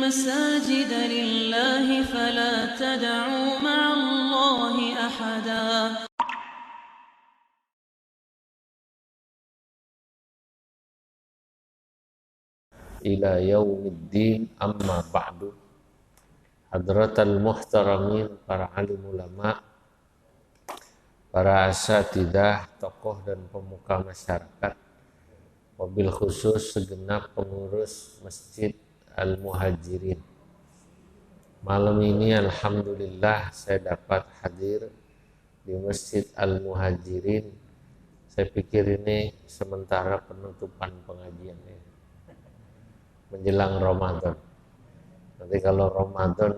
المساجد لله فلا تدعوا مع الله أحدا. Ila yaumiddin amma ba'du. Hadratal muhtaramin, para alim ulama, para asatidah, tokoh dan pemuka masyarakat, wabil khusus segenap pengurus Masjid Al-Muhajirin. Malam ini alhamdulillah saya dapat hadir di Masjid Al-Muhajirin. Saya pikir ini sementara penutupan pengajian ya, menjelang Ramadan. Nanti kalau Ramadan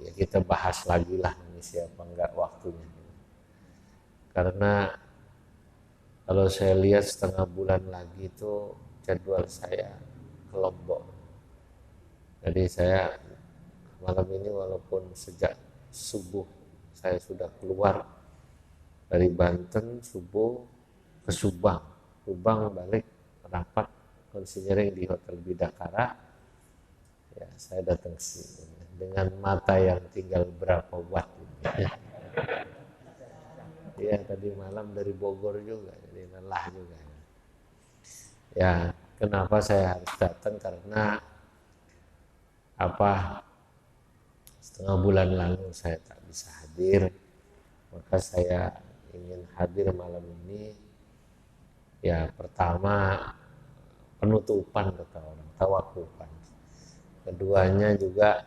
ya kita bahas lagi lah ini siapa enggak waktunya. Karena kalau saya lihat setengah bulan lagi itu jadwal saya ke Lombok. Jadi saya malam ini walaupun sejak subuh saya sudah keluar dari Banten subuh ke Subang. Subang balik rapat konsinyering di Hotel Bidakara. Ya, saya datang ke sini dengan mata yang tinggal berapa watt. Ya, tadi malam dari Bogor juga, jadi lelah juga. Ya, kenapa saya harus datang? Karena setengah bulan lalu saya tak bisa hadir, maka saya ingin hadir malam ini. Ya, pertama penutupan kata orang, tawakufan. Keduanya juga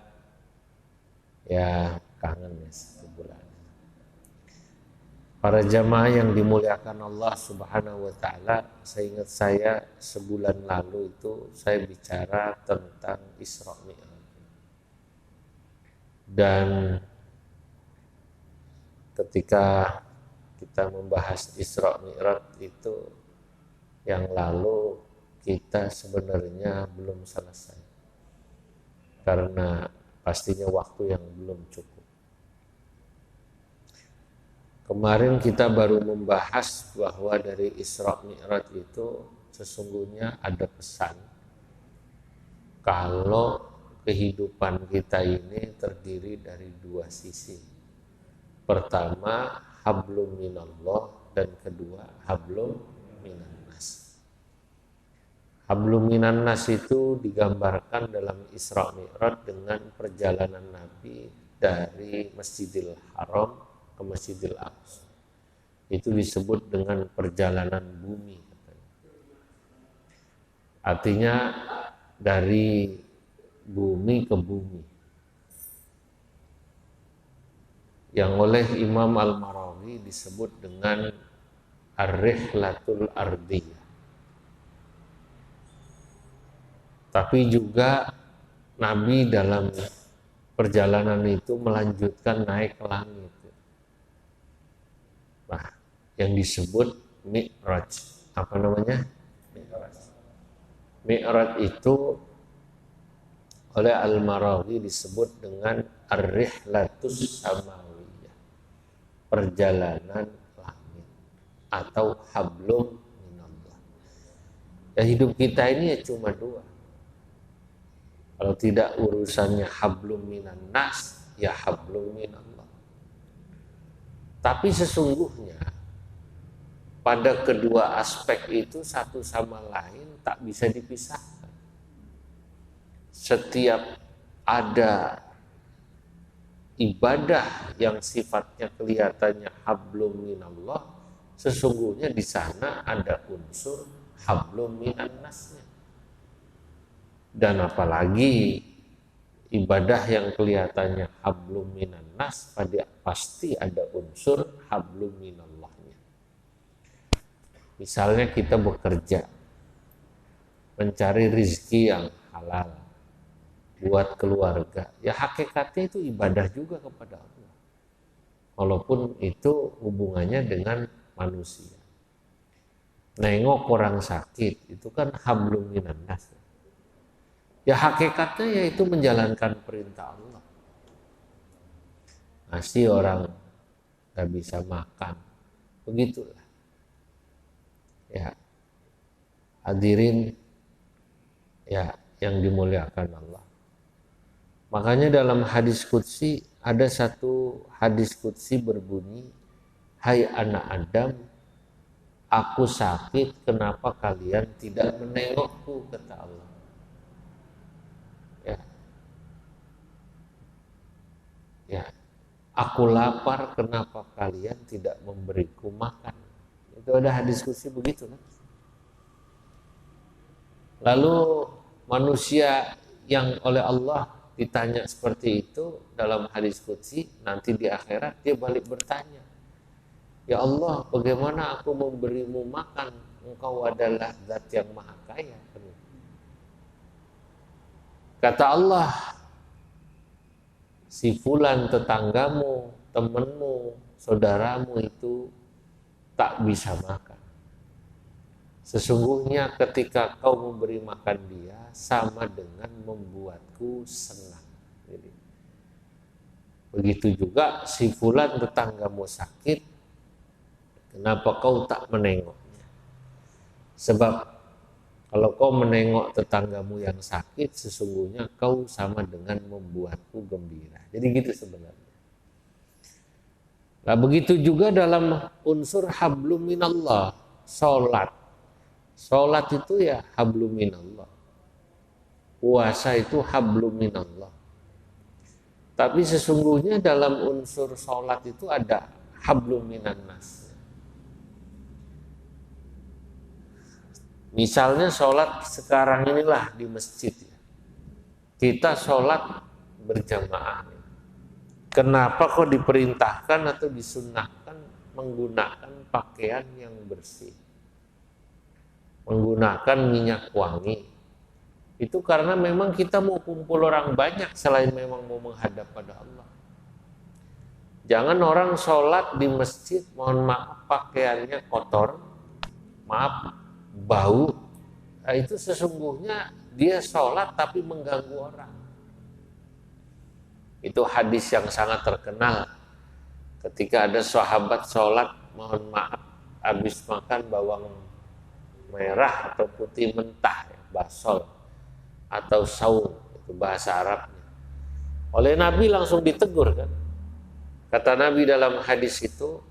ya kangen ya sebulan. Para jamaah yang dimuliakan Allah Subhanahu wa taala, saya ingat saya sebulan lalu itu saya bicara tentang Isra Mi'raj. Dan ketika kita membahas Isra Mi'raj itu yang lalu kita sebenarnya belum selesai. Karena pastinya waktu yang belum cukup. Kemarin kita baru membahas bahwa dari Isra Mi'raj itu sesungguhnya ada pesan kalau kehidupan kita ini terdiri dari dua sisi. Pertama, hablum minallah, dan kedua, hablum minannas. Hablum minannas itu digambarkan dalam Isra Mi'raj dengan perjalanan Nabi dari Masjidil Haram ke Masjidil Aqsa. Itu disebut dengan perjalanan bumi. Artinya dari bumi ke bumi. Yang oleh Imam Al-Marawi disebut dengan Ar-Rihlatul Ardiyah. Tapi juga Nabi dalam perjalanan itu melanjutkan naik ke langit. Nah, yang disebut Mi'raj. Apa namanya? Mi'raj. Mi'raj itu oleh Al-Marawi disebut dengan Ar-Rihlatus Samawiyah. Perjalanan langit atau hablum minallah. Ya, hidup kita ini ya cuma dua. Kalau tidak urusannya hablum minan nas, ya hablum minallah. Tapi sesungguhnya pada kedua aspek itu satu sama lain tak bisa dipisahkan. Setiap ada ibadah yang sifatnya kelihatannya hablum minallah, sesungguhnya di sana ada unsur hablum minan nasnya. Dan apalagi ibadah yang kelihatannya hablum minan nas, pasti ada unsur hablum minallahnya. Misalnya kita bekerja, mencari rezeki yang halal buat keluarga, ya hakikatnya itu ibadah juga kepada Allah. Walaupun itu hubungannya dengan manusia. Nengok orang sakit, itu kan hablum minan nas. Ya hakikatnya yaitu menjalankan perintah Allah. Ngasih orang gak bisa makan, begitulah. Ya, hadirin ya yang dimuliakan Allah. Makanya dalam hadis qudsi, ada satu hadis qudsi berbunyi, hai anak Adam, aku sakit, kenapa kalian tidak menengokku, kata Allah. Ya. Ya. Aku lapar, kenapa kalian tidak memberiku makan? Itu ada hadis qudsi begitu kan. Lalu manusia yang oleh Allah ditanya seperti itu dalam hadis qudsi, nanti di akhirat dia balik bertanya, ya Allah, bagaimana aku memberimu makan? Engkau adalah zat yang maha kaya. Kata Allah, si fulan tetanggamu, temanmu, saudaramu itu tak bisa makan. Sesungguhnya ketika kau memberi makan dia, sama dengan membuatku senang. Jadi, begitu juga si fulan tetanggamu sakit, kenapa kau tak menengoknya? Sebab kalau kau menengok tetanggamu yang sakit, sesungguhnya kau sama dengan membuatku gembira. Jadi gitu sebenarnya. Nah begitu juga dalam unsur hablum minallah, sholat. Sholat itu ya hablum minallah. Puasa itu hablum minallah. Tapi sesungguhnya dalam unsur sholat itu ada hablum minannas. Misalnya sholat sekarang inilah di masjid ya. Kita sholat berjamaah. Kenapa kok diperintahkan atau disunnahkan menggunakan pakaian yang bersih? Menggunakan minyak wangi. Itu karena memang kita mau kumpul orang banyak selain memang mau menghadap pada Allah. Jangan orang sholat di masjid, mohon maaf pakaiannya kotor, maaf bau. Nah, itu sesungguhnya dia sholat tapi mengganggu orang. Itu hadis yang sangat terkenal. Ketika ada sahabat sholat, mohon maaf, habis makan bawang merah atau putih mentah, basol atau saum, itu bahasa Arabnya. Oleh Nabi langsung ditegur kan. Kata Nabi dalam hadis itu,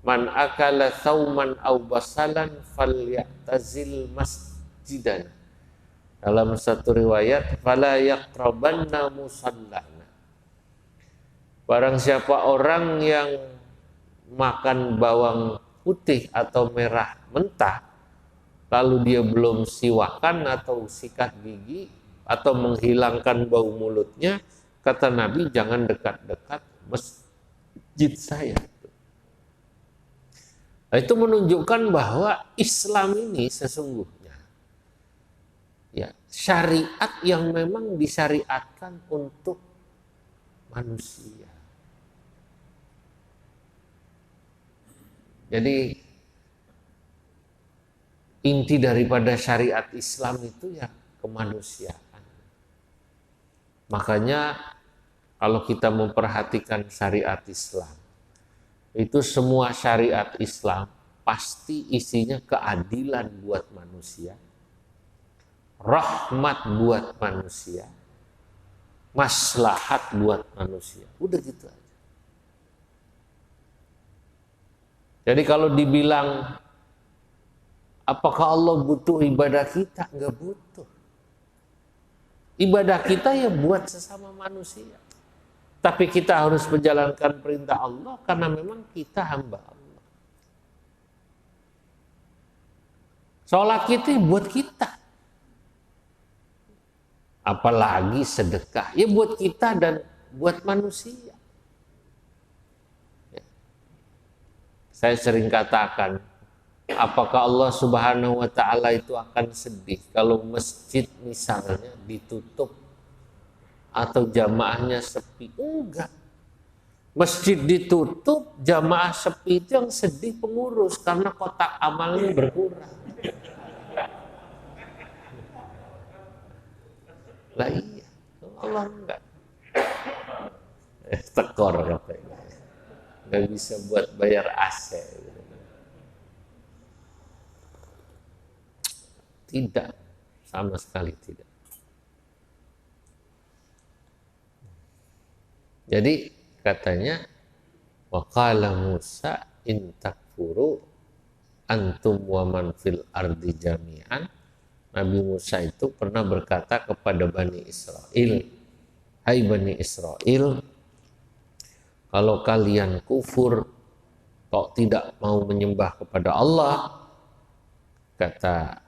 man akala sauman au basalan falyatazil masjidan. Dalam satu riwayat, fala yaqrabanna musallana. Barang siapa orang yang makan bawang putih atau merah mentah, lalu dia belum siwakan atau sikat gigi atau menghilangkan bau mulutnya, kata Nabi jangan dekat-dekat masjid saya. Nah, itu menunjukkan bahwa Islam ini sesungguhnya ya syariat yang memang disyariatkan untuk manusia. Jadi inti daripada syariat Islam itu ya kemanusiaan. Makanya kalau kita memperhatikan syariat Islam, itu semua syariat Islam pasti isinya keadilan buat manusia, rahmat buat manusia, maslahat buat manusia. Udah gitu aja. Jadi kalau dibilang apakah Allah butuh ibadah kita? Enggak butuh. Ibadah kita ya buat sesama manusia. Tapi kita harus menjalankan perintah Allah karena memang kita hamba Allah. Sholat kita buat kita. Apalagi sedekah. Ya buat kita dan buat manusia. Ya. Saya sering katakan, apakah Allah Subhanahu wa ta'ala itu akan sedih kalau masjid misalnya ditutup atau jamaahnya sepi? Enggak. Masjid ditutup, jamaah sepi, itu yang sedih pengurus karena kotak amalnya berkurang. Lah iya, Allah enggak. Tekor katanya. Enggak bisa buat bayar AC. Tidak, sama sekali tidak. Jadi katanya wa qala Musa in takfuru antum wa man fil ardi jami'an. Nabi Musa itu pernah berkata kepada Bani Israel, hai Bani Israel, kalau kalian kufur, kok tidak mau menyembah kepada Allah, kata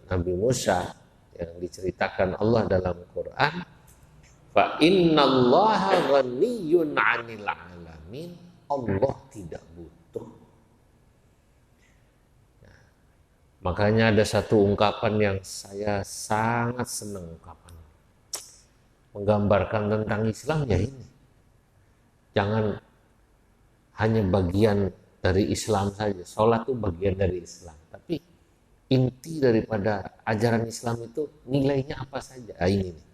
Nabi Musa yang diceritakan Allah dalam Quran, fa innallaha ghaniyyun 'anil 'alamin, Allah tidak butuh. Nah, makanya ada satu ungkapan yang saya sangat senang, ungkapan menggambarkan tentang Islam ya ini. Jangan hanya bagian dari Islam saja. Sholat itu bagian dari Islam. Tapi inti daripada ajaran Islam itu nilainya apa saja. Ini nih.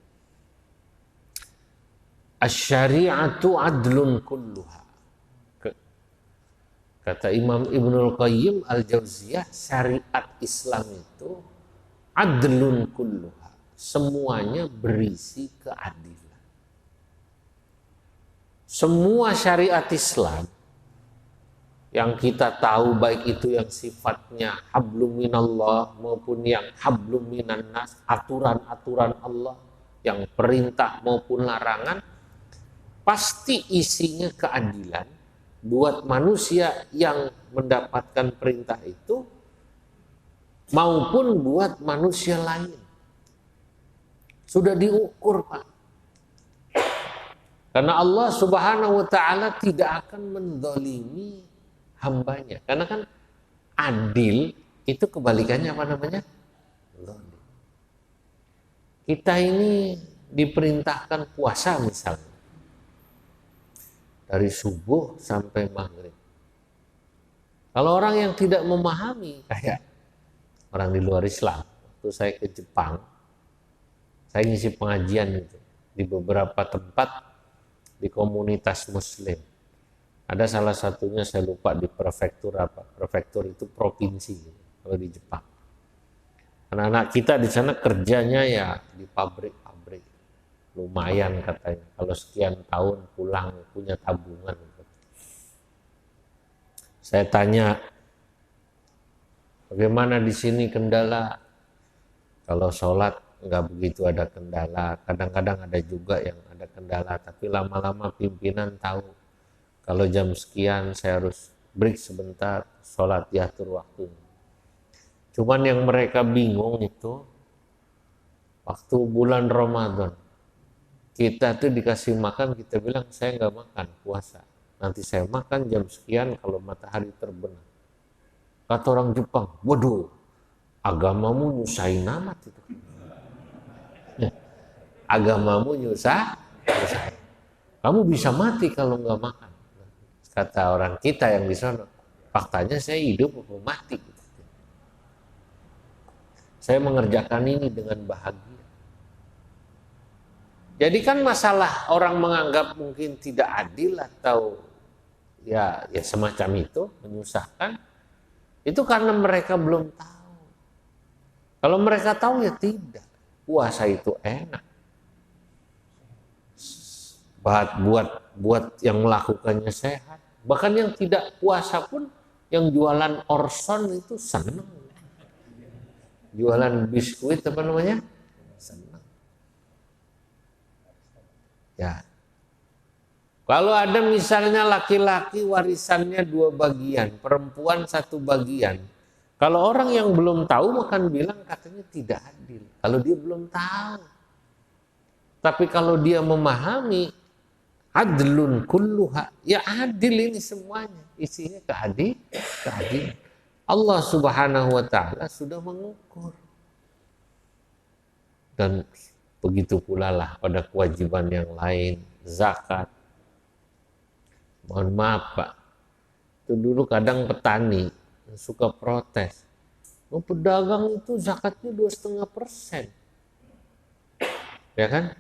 Asy-syari'atu adlun kulluha. Kata Imam Ibnul Qayyim Al-Jauziyah, syariat Islam itu adlun kulluha. Semuanya berisi keadilan. Semua syariat Islam yang kita tahu, baik itu yang sifatnya hablum minallah maupun yang hablum minan nas, aturan-aturan Allah yang perintah maupun larangan, pasti isinya keadilan buat manusia yang mendapatkan perintah itu maupun buat manusia lain. Sudah diukur, Pak. Karena Allah Subhanahu wa ta'ala tidak akan mendolimi hambanya. Karena kan adil itu kebalikannya apa namanya? Zalim. Kita ini diperintahkan puasa misalnya. Dari subuh sampai maghrib. Kalau orang yang tidak memahami, kayak orang di luar Islam, waktu saya ke Jepang, saya ngisi pengajian itu di beberapa tempat di komunitas muslim. Ada salah satunya saya lupa di prefektur apa. Prefektur itu provinsi kalau di Jepang. Anak-anak kita di sana kerjanya ya di pabrik-pabrik. Lumayan katanya. Kalau sekian tahun pulang punya tabungan. Saya tanya, bagaimana di sini kendala? Kalau sholat nggak begitu ada kendala. Kadang-kadang ada juga yang ada kendala, tapi lama-lama pimpinan tahu kalau jam sekian saya harus break sebentar, sholat diatur waktunya. Cuman yang mereka bingung itu waktu bulan Ramadan kita tuh dikasih makan, kita bilang saya nggak makan, puasa. Nanti saya makan jam sekian kalau matahari terbenam. Kata orang Jepang, waduh, agamamu nyusahin amat itu. Agamamu nyusah. Kamu bisa mati kalau nggak makan. Kata orang kita yang di sana, faktanya saya hidup atau mati. Saya mengerjakan ini dengan bahagia. Jadi kan masalah orang menganggap mungkin tidak adil atau ya semacam itu, menyusahkan, itu karena mereka belum tahu. Kalau mereka tahu ya tidak. Puasa itu enak. Buat yang melakukannya sehat. Bahkan yang tidak puasa pun, yang jualan orson itu senang. Jualan biskuit apa namanya? Senang. Ya. Kalau ada misalnya laki-laki warisannya 2 bagian, perempuan 1 bagian. Kalau orang yang belum tahu akan bilang katanya tidak adil. Kalau dia belum tahu. Tapi kalau dia memahami, adlun kulluha, ya adil ini semuanya, isinya keadilan. Allah Subhanahu wa ta'ala sudah mengukur. Dan begitu pula lah pada kewajiban yang lain, zakat. Mohon maaf Pak, itu dulu kadang petani suka protes, pedagang itu zakatnya 2,5%, ya kan?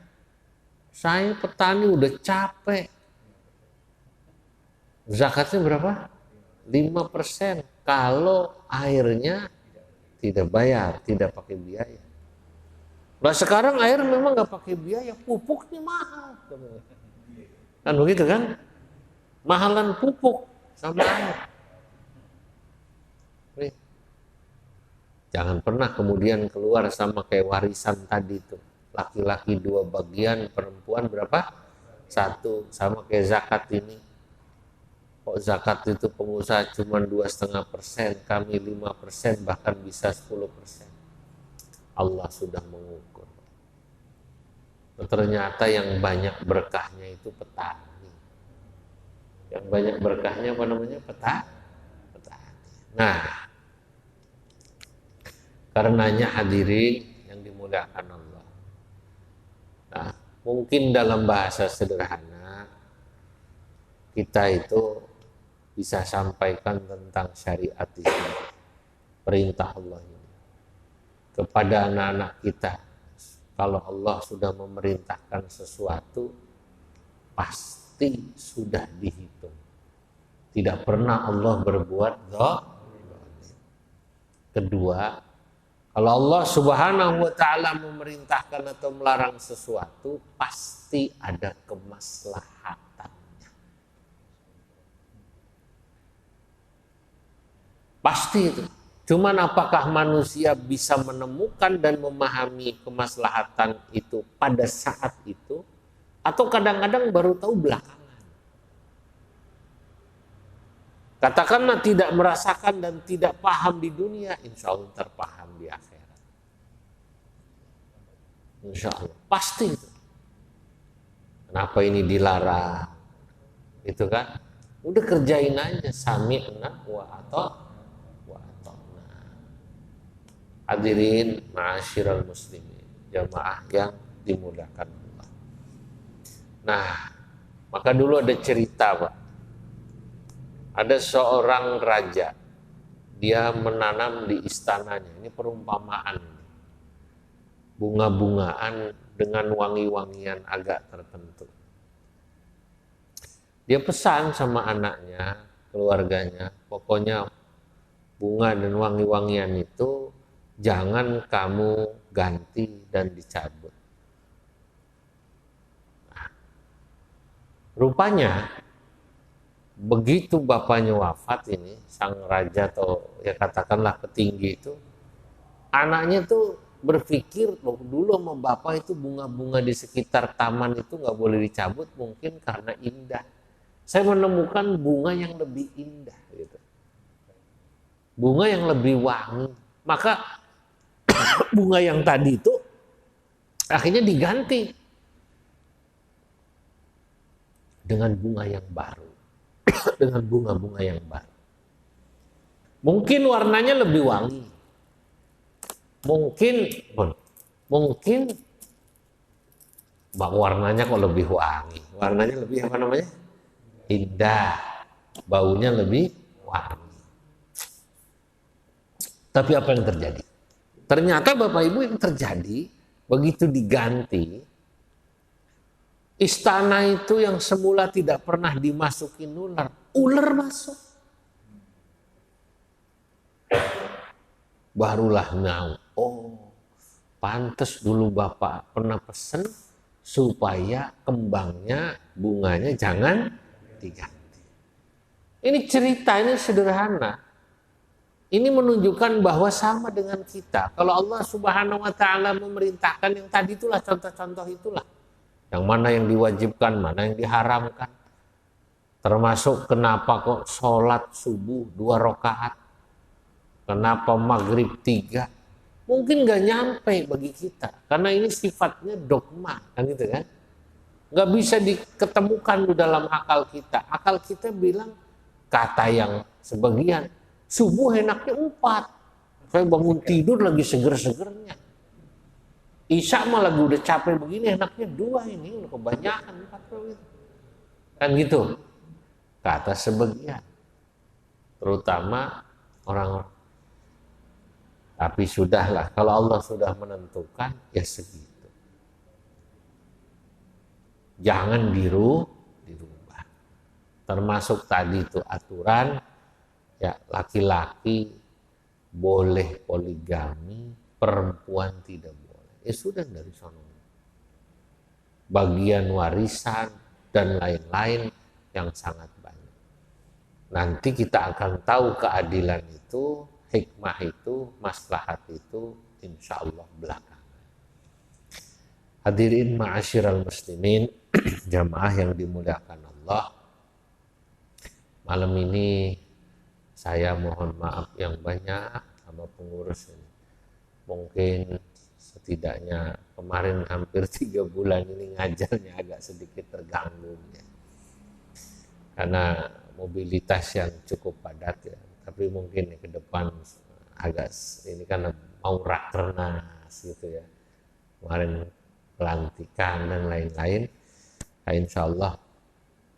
Saya petani udah capek. Zakatnya berapa? 5% kalau airnya tidak bayar, tidak pakai biaya. Nah sekarang air memang nggak pakai biaya, pupuknya mahal. Kan begitu kan? Mahalan pupuk sama air. Jangan pernah kemudian keluar sama kayak warisan tadi tuh. Laki-laki 2 bagian, perempuan berapa? 1. Sama kayak zakat ini. Kok zakat itu pengusaha cuma 2,5%, kami 5%, bahkan bisa 10%. Allah sudah mengukur. Ternyata yang banyak berkahnya itu petani. Yang banyak berkahnya apa namanya? Petani. Nah, karenanya hadirin yang dimuliakan Allah. Nah, mungkin dalam bahasa sederhana kita itu bisa sampaikan tentang syariat ini, perintah Allah ini kepada anak-anak kita. Kalau Allah sudah memerintahkan sesuatu, pasti sudah dihitung. Tidak pernah Allah berbuat zalim. Kedua, kalau Allah Subhanahu wa ta'ala memerintahkan atau melarang sesuatu, pasti ada kemaslahatannya. Pasti itu. Cuman apakah manusia bisa menemukan dan memahami kemaslahatan itu pada saat itu, atau kadang-kadang baru tahu belakangan. Katakanlah tidak merasakan dan tidak paham di dunia, insya Allah terpaham di akhirat. Insya Allah, pasti itu. Kenapa ini dilarang? Itu kan, udah kerjain aja, sami'na wa ata'na. Hadirin ma'asyiral muslimin, jamaah yang dimuliakan Allah. Nah, maka dulu ada cerita, Pak. Ada seorang raja, dia menanam di istananya, ini perumpamaan, bunga-bungaan dengan wangi-wangian agak tertentu. Dia pesan sama anaknya, keluarganya, pokoknya bunga dan wangi-wangian itu jangan kamu ganti dan dicabut. Nah, rupanya begitu bapaknya wafat ini, sang raja atau ya katakanlah petinggi itu, anaknya tuh berpikir loh, dulu sama bapak itu bunga-bunga di sekitar taman itu nggak boleh dicabut, mungkin karena indah. Saya menemukan bunga yang lebih indah, gitu. Bunga yang lebih wangi. Maka bunga yang tadi itu akhirnya diganti dengan bunga yang baru, dengan bunga-bunga yang baru. Mungkin warnanya lebih wangi, mungkin warnanya kok lebih wangi, warnanya lebih apa namanya, indah, baunya lebih wangi. Tapi apa yang terjadi? Ternyata Bapak Ibu yang terjadi, begitu diganti, istana itu yang semula tidak pernah dimasukin ular masuk. Barulah tahu, oh pantes dulu Bapak pernah pesen supaya kembangnya, bunganya jangan diganti. Ini cerita, ini sederhana. Ini menunjukkan bahwa sama dengan kita. Kalau Allah Subhanahu wa ta'ala memerintahkan yang tadi itulah, contoh-contoh itulah. Yang mana yang diwajibkan, mana yang diharamkan. Termasuk kenapa kok sholat subuh 2 rakaat. Kenapa maghrib 3. Mungkin gak nyampe bagi kita. Karena ini sifatnya dogma. Kan gitu kan. Gak bisa diketemukan di dalam akal kita. Akal kita bilang, kata yang sebagian, subuh enaknya 4. Saya bangun tidur lagi seger-segernya. Isya mah lagi udah capek begini, enaknya 2 ini. Udah kebanyakan 4. Kan gitu. Kata sebagian. Terutama orang-orang. Tapi sudahlah, kalau Allah sudah menentukan, ya segitu. Jangan dirubah. Termasuk tadi itu aturan, ya laki-laki boleh poligami, perempuan tidak boleh. Ya sudah dari sana. Bagian warisan dan lain-lain yang sangat banyak. Nanti kita akan tahu keadilan itu, hikmah itu, maslahat itu insya Allah belakangan. Hadirin ma'asyiral muslimin, jamaah yang dimuliakan Allah. Malam ini saya mohon maaf yang banyak sama pengurus ini. Mungkin setidaknya kemarin hampir 3 bulan ini ngajarnya agak sedikit terganggu ya. Karena mobilitas yang cukup padat ya. Tapi mungkin ke depan agak ini kan mau rakernas gitu ya. Kemarin pelantikan dan lain-lain. Nah, insya Allah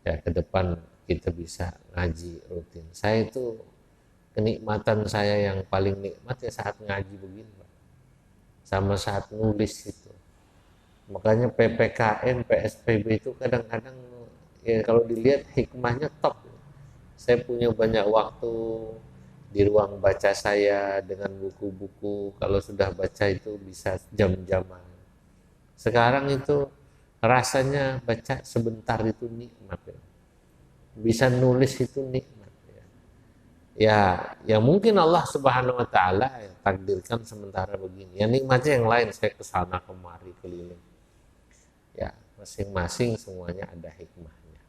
ya ke depan kita bisa ngaji rutin. Saya itu kenikmatan saya yang paling nikmat ya saat ngaji begini, Pak. Sama saat nulis itu. Makanya PPKM, PSBB itu kadang-kadang ya kalau dilihat hikmahnya top. Saya punya banyak waktu di ruang baca saya dengan buku-buku. Kalau sudah baca itu bisa jam-jaman. Sekarang itu rasanya baca sebentar itu nikmat ya. Bisa nulis itu nikmat ya mungkin Allah Subhanahu wa taala ya, takdirkan sementara begini. Ya nikmatnya yang lain saya kesana kemari keliling. Ya, masing-masing semuanya ada hikmahnya.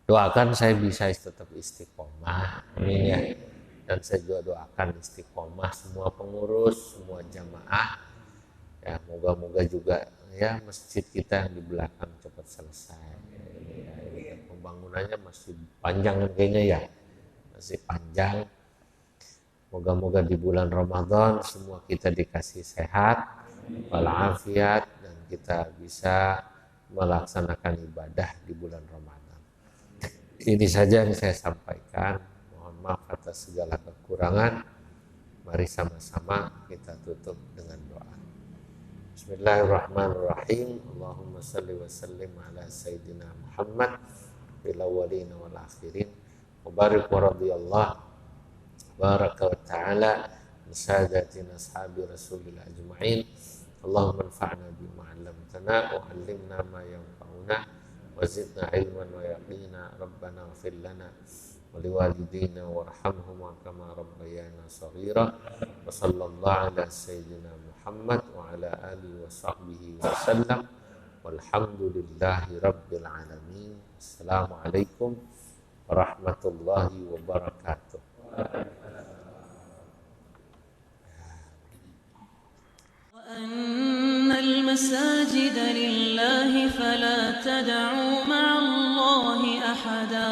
Doakan saya bisa tetap istiqomah. Amin ya. Dan saya juga doakan istiqomah semua pengurus, semua jamaah. Ya, moga-moga juga ya masjid kita yang di belakang cepat selesai. Ya, pembangunannya masih panjang kayaknya ya, masih panjang. Moga-moga di bulan Ramadan semua kita dikasih sehat, walafiat, dan kita bisa melaksanakan ibadah di bulan Ramadan. Ini saja yang saya sampaikan. Mohon maaf atas segala kekurangan. Mari sama-sama kita tutup dengan doa. Bismillahirrahmanirrahim. Allahumma salli wa sallim ala Sayyidina Muhammad fil awwalin wal akhirin. Wa barik wa radiyallahu baraka wa ta'ala bisadatina ashabi Rasulillah ajma'in. Allahumma anfa'na bima 'allamtana wa 'allimna ma yanfa'una wa zidna ilman wa yaqina. Rabbana ighfir lana wa liwalidina warhamhum kama rabbayana shaghira. Wa sallallahu ala sayyidina Muhammad wa ala alihi wa sahbihi wa sallam. Walhamdulillahi rabbil alamin. Assalamualaikum warahmatullahi wabarakatuh. وأن المساجد لله فلا تدعوا مع الله أحدا